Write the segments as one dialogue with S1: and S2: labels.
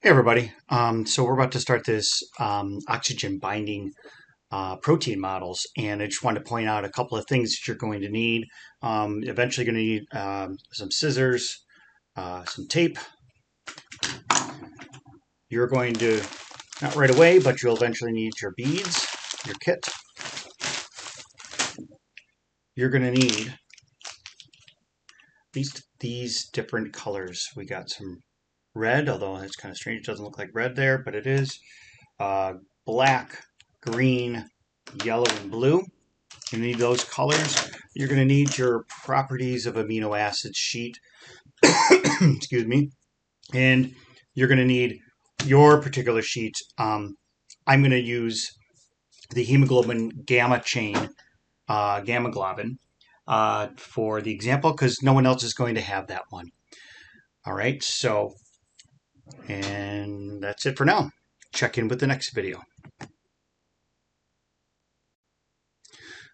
S1: Hey everybody. So we're about to start this oxygen binding protein models, and I just wanted to point out a couple of things that you're going to need. Eventually, going to need some scissors, some tape. You're going to not right away, but you'll eventually need your beads, your kit. You're going to need these different colors. We got some red, although it's kind of strange. It doesn't look like red there, but it is. Black, green, yellow, and blue. You need those colors. You're going to need your properties of amino acids sheet. Excuse me. And you're going to need your particular sheet. I'm going to use the hemoglobin gamma chain, gamma globin, for the example because no one else is going to have that one. All right. So, and that's it for now. Check in with the next video.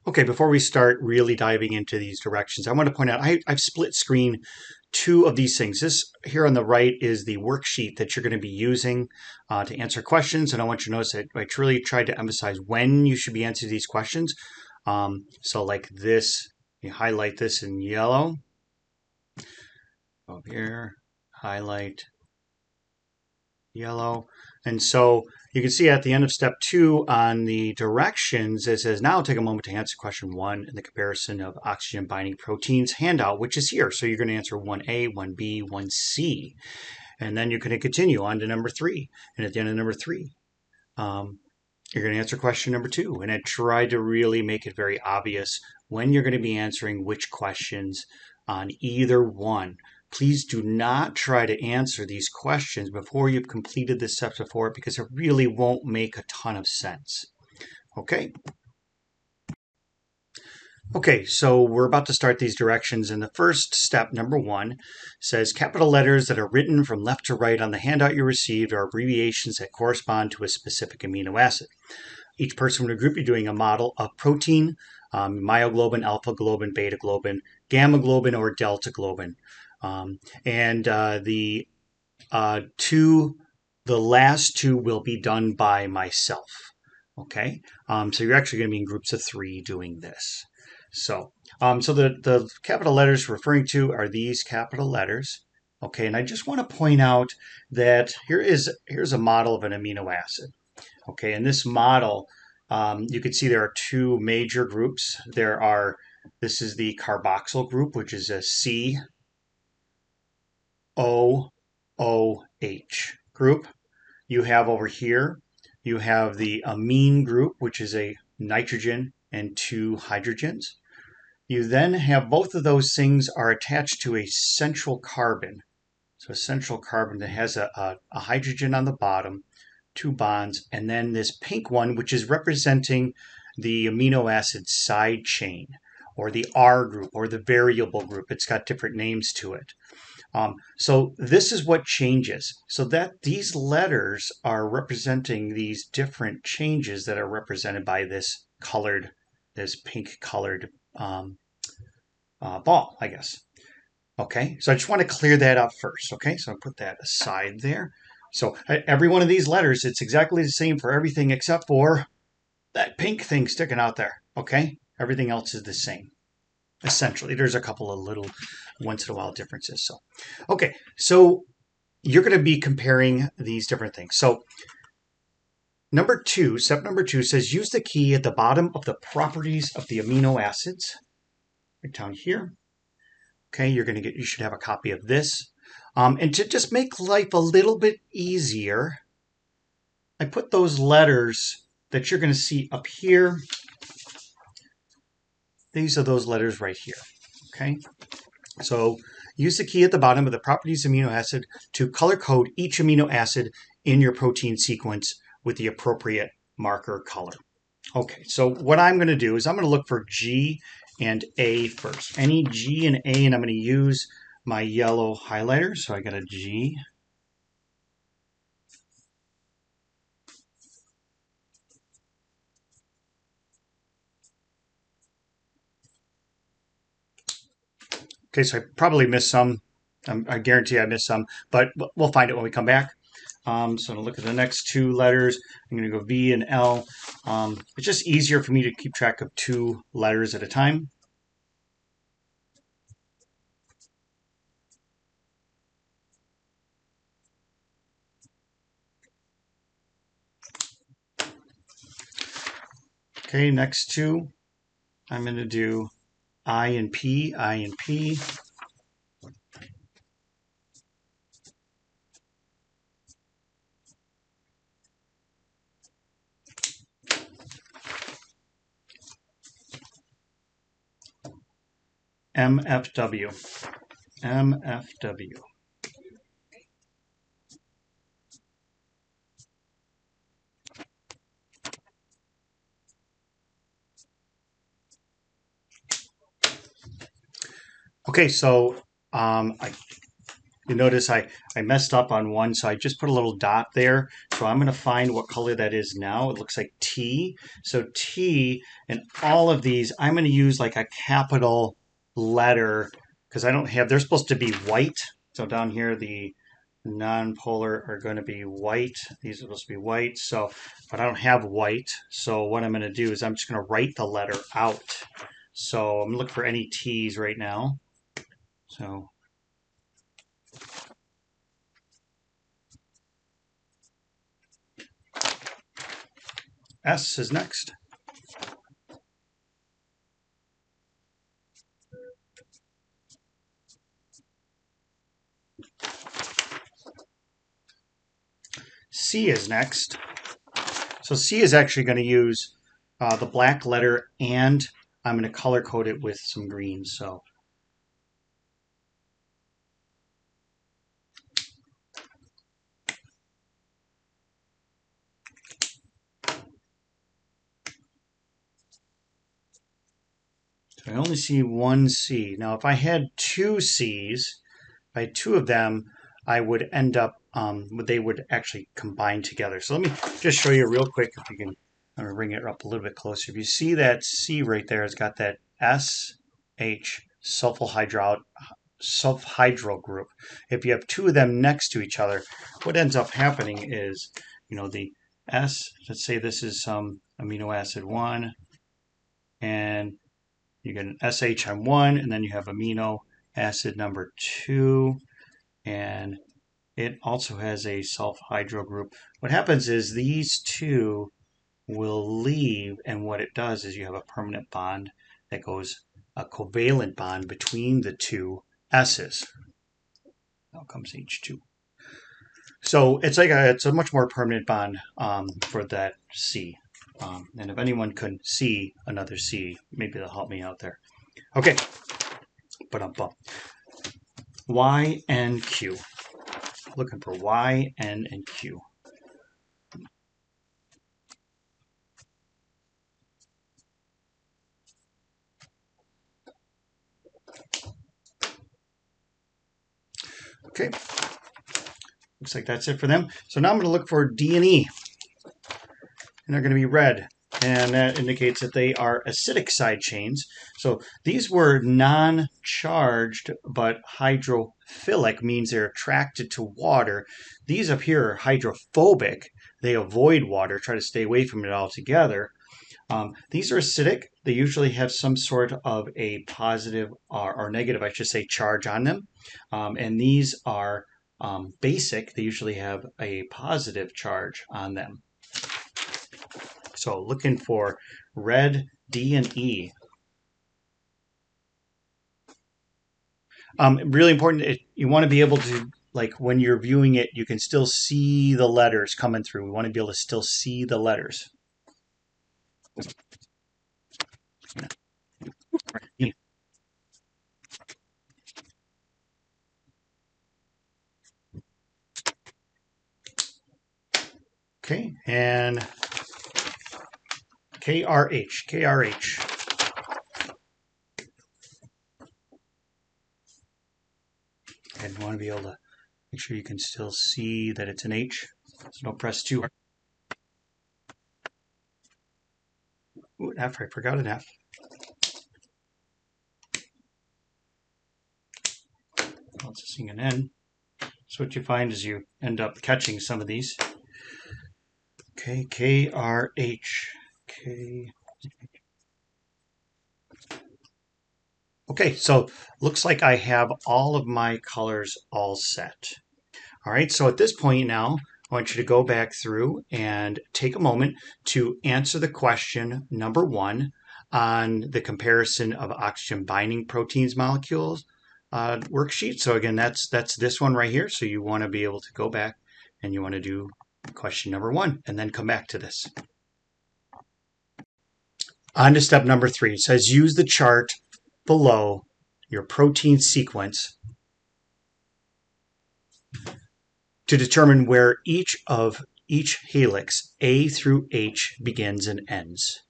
S1: Okay, before we start really diving into these directions, I want to point out I've split screen two of these things. This here on the right is the worksheet that you're going to be using to answer questions. And I want you to notice that I truly tried to emphasize when you should be answering these questions. So like this, you highlight this in yellow. Over here, highlight yellow. And so you can see at the end of step 2 on the directions, it says, now take a moment to answer question 1 in the comparison of oxygen binding proteins handout, which is here. So you're going to answer 1A, 1B, 1C. And then you're going to continue on to number 3. And at the end of number 3, you're going to answer question number 2. And I tried to really make it very obvious when you're going to be answering which questions on either one. Please do not try to answer these questions before you've completed the steps before it because it really won't make a ton of sense. Okay? Okay, so we're about to start these directions, and the first step, number 1, says capital letters that are written from left to right on the handout you received are abbreviations that correspond to a specific amino acid. Each person in a group, you're doing a model of protein, myoglobin, alpha globin, beta globin, gamma globin, or delta globin. The last two will be done by myself. Okay, so you're actually going to be in groups of 3 doing this. So the capital letters referring to are these capital letters. Okay, and I just want to point out that here's a model of an amino acid. Okay, in this model, you can see there are 2 major groups. This is the carboxyl group, which is a COOH group. You have over here, you have the amine group, which is a nitrogen and 2 hydrogens. You then have both of those things are attached to a central carbon. So a central carbon that has a hydrogen on the bottom, 2 bonds, and then this pink one, which is representing the amino acid side chain, or the R group, or the variable group. It's got different names to it. So this is what changes. So that these letters are representing these different changes that are represented by this pink colored ball, I guess. Okay, so I just want to clear that up first. Okay, so I'll put that aside there. So every one of these letters, it's exactly the same for everything except for that pink thing sticking out there. Okay, everything else is the same. Essentially, there's a couple of little once in a while differences. So, okay, so you're going to be comparing these different things. So step number 2 says use the key at the bottom of the properties of the amino acids, right down here. Okay, you should have a copy of this. And to just make life a little bit easier, I put those letters that you're going to see up here. These are those letters right here. Okay, so use the key at the bottom of the properties amino acid to color code each amino acid in your protein sequence with the appropriate marker color. Okay, so what I'm going to do is I'm going to look for G and A first. Any G and A, and I'm going to use my yellow highlighter. So I got a G. Okay, so I probably missed some. I guarantee I missed some, but we'll find it when we come back. So I'm going to look at the next two letters. I'm going to go V and L. It's just easier for me to keep track of two letters at a time. Okay, next two, I'm going to do I and P, I and P. MFW, MFW. Okay, so you notice I messed up on one, so I just put a little dot there. So I'm going to find what color that is now. It looks like T. So T, and all of these, I'm going to use like a capital letter because I don't have, they're supposed to be white. So down here, the non-polar are going to be white. These are supposed to be white. So, but I don't have white. So what I'm going to do is I'm just going to write the letter out. So I'm going to look for any T's right now. So S is next. C is next. So C is actually going to use the black letter, and I'm going to color code it with some green. So I only see one C. Now, if I had two C's, if I had two of them, I would end up, they would actually combine together. So let me just show you real quick if you can. I'm going to bring it up a little bit closer. If you see that C right there, it's got that SH sulfhydryl group. If you have two of them next to each other, what ends up happening is, the S, let's say this is some amino acid 1, and you get an SH on 1, and then you have amino acid number 2, and it also has a sulfhydryl group. What happens is these two will leave, and what it does is you have a permanent bond that goes, a covalent bond between the two S's. Now comes H2. So it's a much more permanent bond for that C. And if anyone can see another C, maybe they'll help me out there. Okay, but Y and Q. Looking for Y, N, and Q. Okay, looks like that's it for them. So now I'm going to look for D and E, and they're going to be red. And that indicates that they are acidic side chains. So these were non-charged, but hydrophilic means they're attracted to water. These up here are hydrophobic. They avoid water, try to stay away from it altogether. These are acidic. They usually have some sort of a positive or negative, I should say, charge on them. And these are basic. They usually have a positive charge on them. So looking for red, D, and E. Really important, you want to be able to, like when you're viewing it, you can still see the letters coming through. We want to be able to still see the letters. Okay, and KRH, KRH. And you want to be able to make sure you can still see that it's an H. So don't press too hard. Ooh, an F, I forgot an F. Also seeing an N. That's what you find as you end up catching some of these. Okay, KRH. K. Okay, so looks like I have all of my colors all set. All right, so at this point now, I want you to go back through and take a moment to answer the question number 1 on the comparison of oxygen binding proteins molecules worksheet. So again, that's this one right here. So you want to be able to go back and you want to do question number 1 and then come back to this. On to step number 3. It says use the chart below your protein sequence to determine where each helix A through H begins and ends.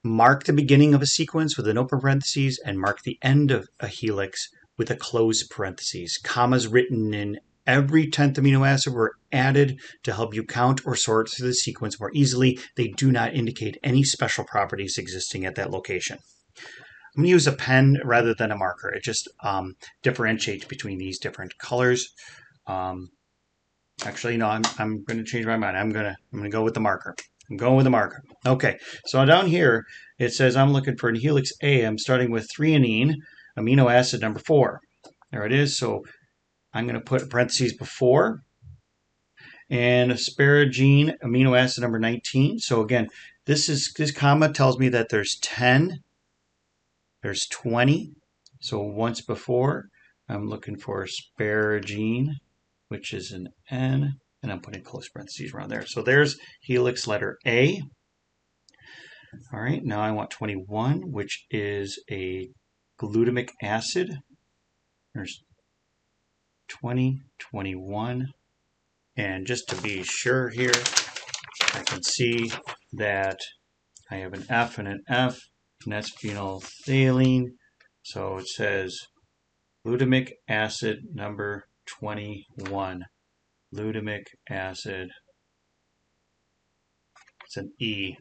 S1: Mark the beginning of a sequence with an open parentheses and mark the end of a helix with a closed parentheses. Commas written in every 10th amino acid were added to help you count or sort through the sequence more easily. They do not indicate any special properties existing at that location. I'm going to use a pen rather than a marker. It just differentiates between these different colors. Actually, no, I'm going to change my mind. I'm going to go with the marker. I'm going with the marker. Okay, so down here it says I'm looking for helix A. I'm starting with threonine, amino acid number 4. There it is. So I'm going to put parentheses before, and asparagine, amino acid number 19. So again, this comma tells me that there's 10. There's 20, so once before, I'm looking for asparagine, which is an N, and I'm putting close parentheses around there. So there's helix letter A. All right, now I want 21, which is a glutamic acid. There's 20, 21, and just to be sure here, I can see that I have an F and an F. And that's phenolphthalein. So it says glutamic acid number 21. Glutamic acid. It's an E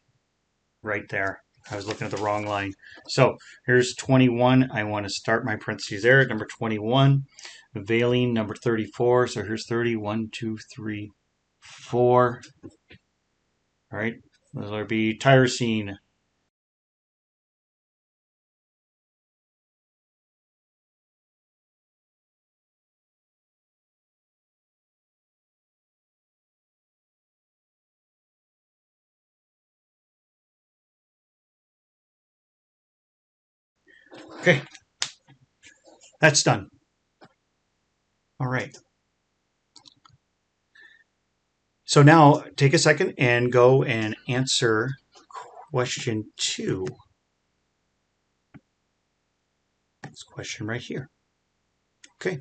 S1: right there. I was looking at the wrong line. So here's 21. I want to start my parentheses there at number 21. Valine number 34. So here's 30. 1, 2, 3, 4. All right. This will be tyrosine. Okay, that's done. All right. So now take a second and go and answer question 2. This question right here. Okay.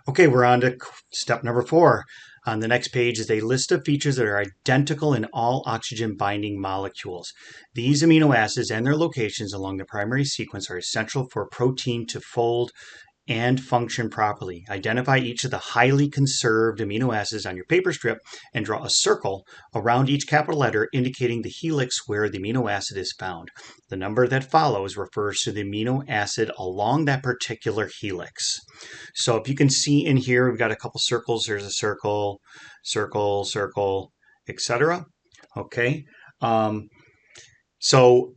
S1: Okay, we're on to step number 4. On the next page is a list of features that are identical in all oxygen binding molecules. These amino acids and their locations along the primary sequence are essential for a protein to fold and function properly. Identify each of the highly conserved amino acids on your paper strip and draw a circle around each capital letter indicating the helix where the amino acid is found. The number that follows refers to the amino acid along that particular helix. So if you can see in here, we've got a couple circles. There's a circle, circle, circle, etc. Okay. So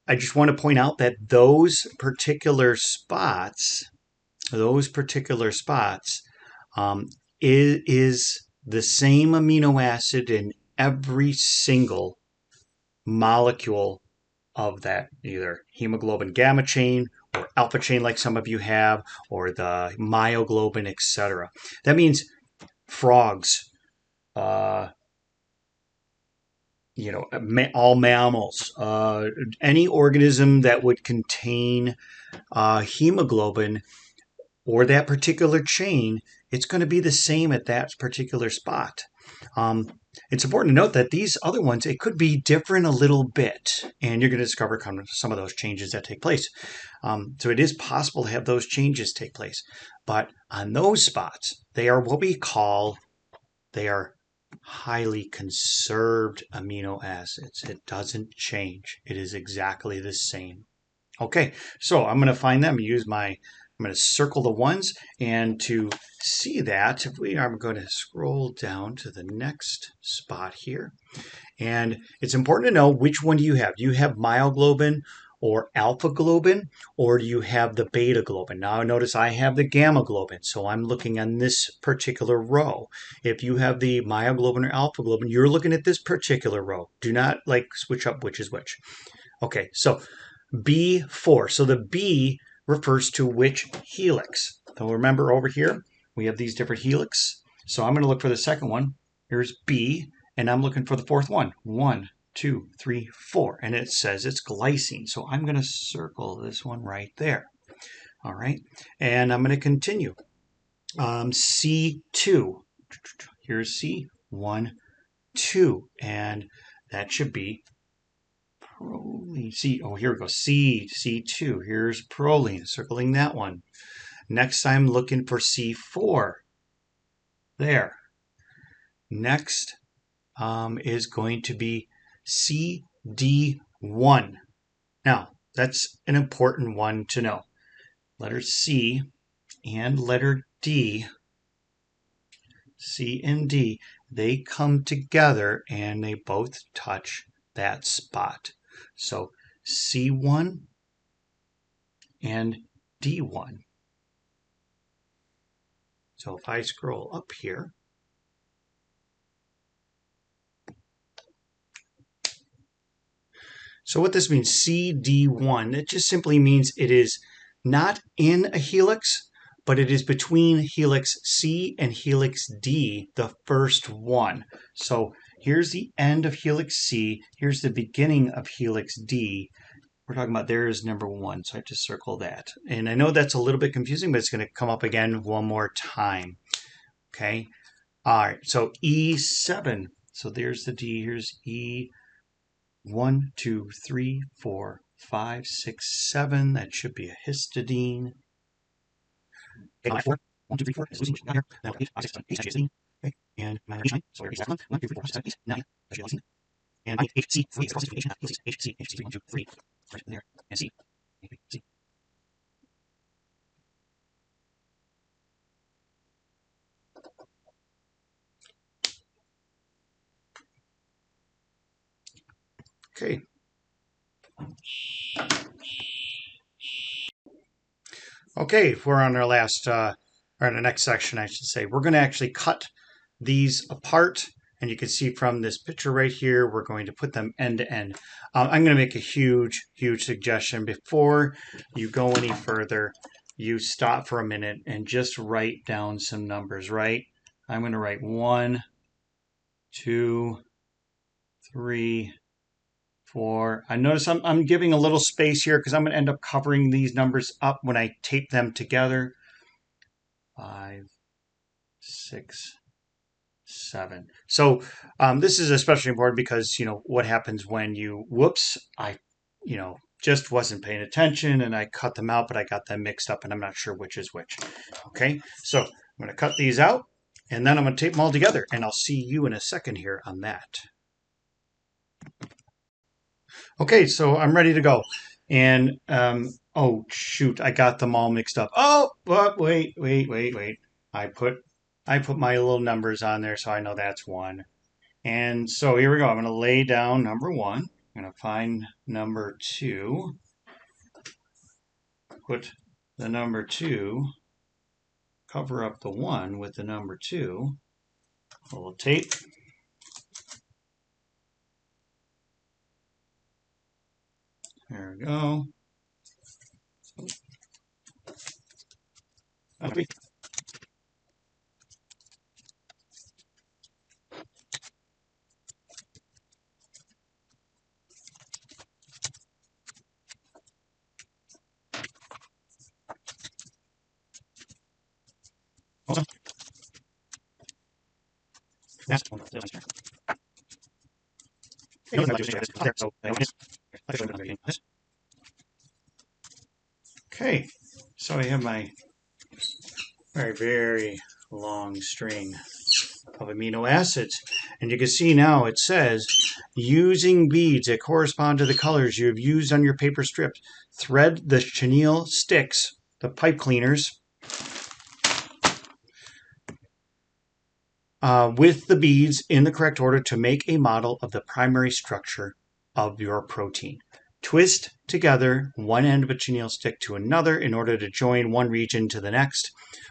S1: I just want to point out that those particular spots is the same amino acid in every single molecule of that, either hemoglobin gamma chain or alpha chain like some of you have, or the myoglobin, etc. That means frogs, all mammals, any organism that would contain hemoglobin or that particular chain, it's going to be the same at that particular spot. It's important to note that these other ones, it could be different a little bit, and you're going to discover some of those changes that take place. So it is possible to have those changes take place. But on those spots, they are what we call, they are highly conserved amino acids. It doesn't change. It is exactly the same. Okay, so I'm going to find them. I'm going to circle the ones, and to see that, if we are going to scroll down to the next spot here, and it's important to know which one do you have. Do you have myoglobin or alpha globin, or do you have the beta globin? Now notice I have the gamma globin, so I'm looking on this particular row. If you have the myoglobin or alpha globin, you're looking at this particular row. Do not switch up which is which. Okay, so B4. So the B refers to which helix. So remember over here, we have these different helix. So I'm going to look for the second one. Here's B, and I'm looking for the fourth one. 1, 2, 3, 4. And it says it's glycine. So I'm going to circle this one right there. All right. And I'm going to continue. C2. Here's C. 1, 2. And that should be proline. C. Oh, here we go. C2. Here's proline. Circling that one. Next, I'm looking for C4. There. Next is going to be CD1. Now, that's an important one to know. Letter C and letter D, C and D, they come together and they both touch that spot. So C1 and D1. So if I scroll up here, so what this means, CD1, it just simply means it is not in a helix, but it is between helix C and helix D, the first one. So here's the end of helix C, here's the beginning of helix D. We're talking about there is number 1, so I just circle that. And I know that's a little bit confusing, but it's going to come up again one more time. Okay. All right, so E7. So there's the D, here's E. 1, 2, 3, 4, 5, 6, 7. That should be a histidine. Okay, 4. 1, 2, 3, 4. Is losing here. Now 8, 5, 6, 7, 8, H9. Okay, and 9, H9. So there's 1, 2, 3, 4, 5, 6, 7, 8, 9. That's lysine. And HC, 3, it's crossing H9, HC, HC, 1, 2, 3. Right there, and C. C. Okay. Okay, we're on our last, or on the next section, I should say. We're going to actually cut these apart, and you can see from this picture right here, we're going to put them end to end. I'm going to make a huge suggestion. Before you go any further, you stop for a minute and just write down some numbers, right? I'm going to write 1, 2, 3, 4. I notice I'm giving a little space here because I'm going to end up covering these numbers up when I tape them together. 5, 6, 7. So this is especially important because, what happens when you, whoops, I, just wasn't paying attention and I cut them out, but I got them mixed up and I'm not sure which is which. Okay, so I'm going to cut these out and then I'm going to tape them all together and I'll see you in a second here on that. Okay, so I'm ready to go. And, oh, shoot, I got them all mixed up. Oh, but wait. I put my little numbers on there, so I know that's 1. And so here we go. I'm going to lay down number 1. I'm going to find number 2. Put the number 2, cover up the 1 with the number 2. A little tape. There we go. Okay. Awesome. That's one. Okay, so I have my very long string of amino acids. And you can see now it says, using beads that correspond to the colors you have used on your paper strips thread the chenille sticks, the pipe cleaners, with the beads in the correct order to make a model of the primary structure of your protein. Twist together one end of a chenille stick to another in order to join one region to the next.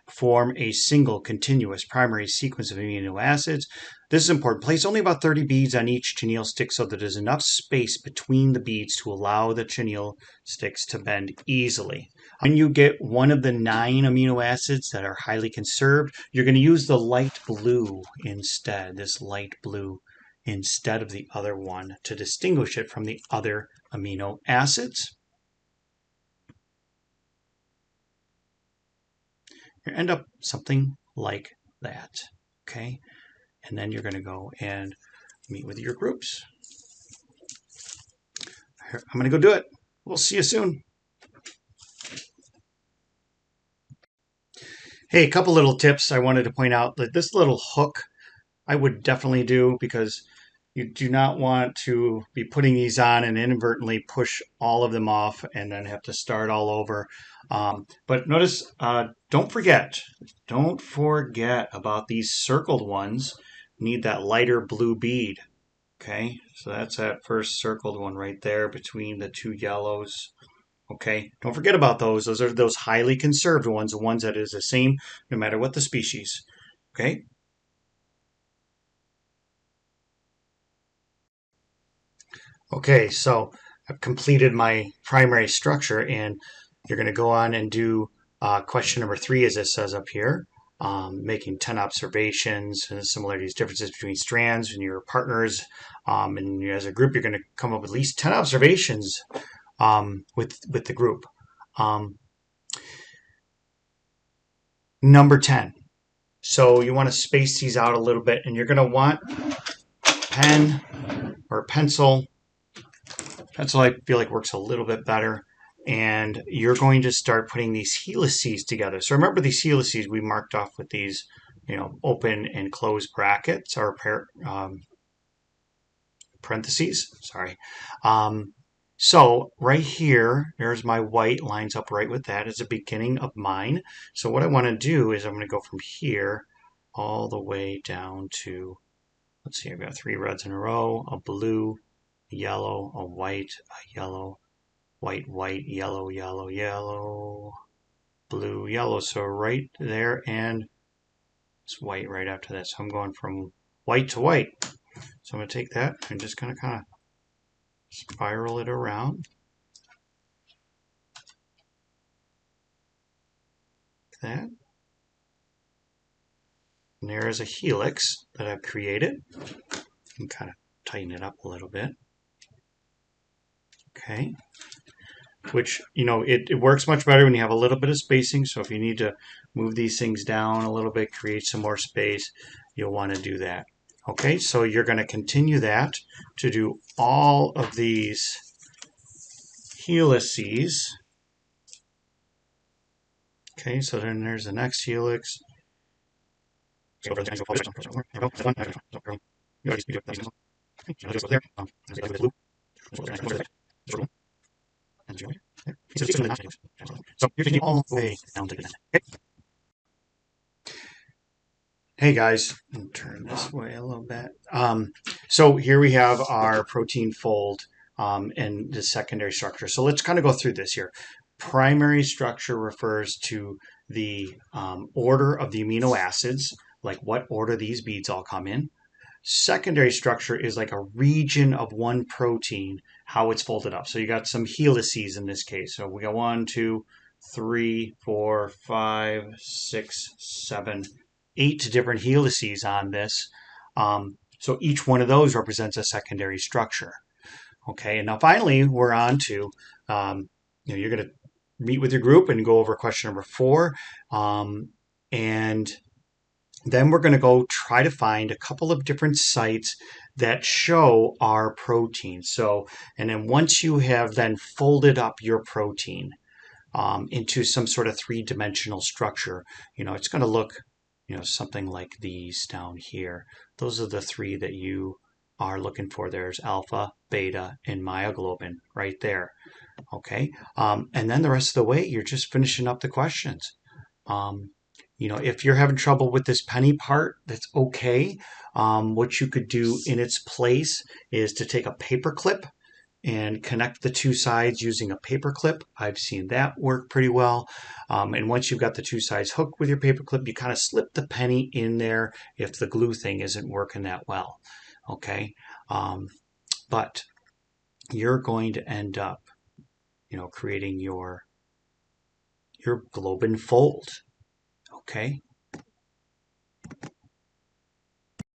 S1: Form a single continuous primary sequence of amino acids. This is important. Place only about 30 beads on each chenille stick so that there's enough space between the beads to allow the chenille sticks to bend easily. When you get one of the 9 amino acids that are highly conserved, you're going to use the light blue instead, this light blue instead of the other one to distinguish it from the other amino acids. You end up something like that, okay? And then you're going to go and meet with your groups. I'm going to go do it. We'll see you soon. Hey, a couple little tips I wanted to point out. That this little hook I would definitely do, because you do not want to be putting these on and inadvertently push all of them off and then have to start all over. But notice, don't forget about these circled ones. Need that lighter blue bead. Okay, so that's that first circled one right there between the 2 yellows. Okay, don't forget about those. Those are those highly conserved ones, the ones that is the same no matter what the species. Okay. Okay, so I've completed my primary structure, and you're going to go on and do question number 3, as it says up here, making 10 observations and similarities, differences between strands and your partners. And as a group, you're going to come up with at least 10 observations with the group. Number 10. So you want to space these out a little bit, and you're going to want pen or pencil. Pencil, I feel like, works a little bit better. And you're going to start putting these helices together. So remember, these helices we marked off with these, open and closed brackets or parentheses. Sorry. So right here, there's my white, lines up right with that as the beginning of mine. So what I want to do is I'm going to go from here all the way down to, let's see, I've got 3 reds in a row, a blue, a yellow, a white, a yellow, white, white, yellow, yellow, yellow, blue, yellow. So right there, and it's white right after that. So I'm going from white to white. So I'm going to take that and just kind of spiral it around. Like that. And there is a helix that I've created. And kind of tighten it up a little bit. Okay. Which, it works much better when you have a little bit of spacing. So if you need to move these things down a little bit, create some more space, you'll want to do that. Okay, so you're going to continue that to do all of these helices. Okay, so then there's the next helix. So you're taking all the way down to the end. Okay. Hey guys, I'll turn this way a little bit. So here we have our protein fold and the secondary structure. So let's kind of go through this here. Primary structure refers to the order of the amino acids, like what order these beads all come in. Secondary structure is like a region of one protein, how it's folded up. So you got some helices in this case. So we got 1, 2, 3, 4, 5, 6, 7, 8 different helices on this. So each one of those represents a secondary structure. Okay, and now finally we're on to, you're going to meet with your group and go over question number 4. And then we're going to go try to find a couple of different sites that show our protein. So, and then once you have then folded up your protein into some sort of 3-dimensional structure, it's going to look, something like these down here. Those are the 3 that you are looking for. There's alpha, beta, and myoglobin right there. Okay. And then the rest of the way, you're just finishing up the questions. Um, if you're having trouble with this penny part, that's okay. What you could do in its place is to take a paper clip and connect the two sides using a paper clip. I've seen that work pretty well. And once you've got the two sides hooked with your paper clip, you kind of slip the penny in there if the glue thing isn't working that well. Okay. But you're going to end up, creating your globe and fold. Okay.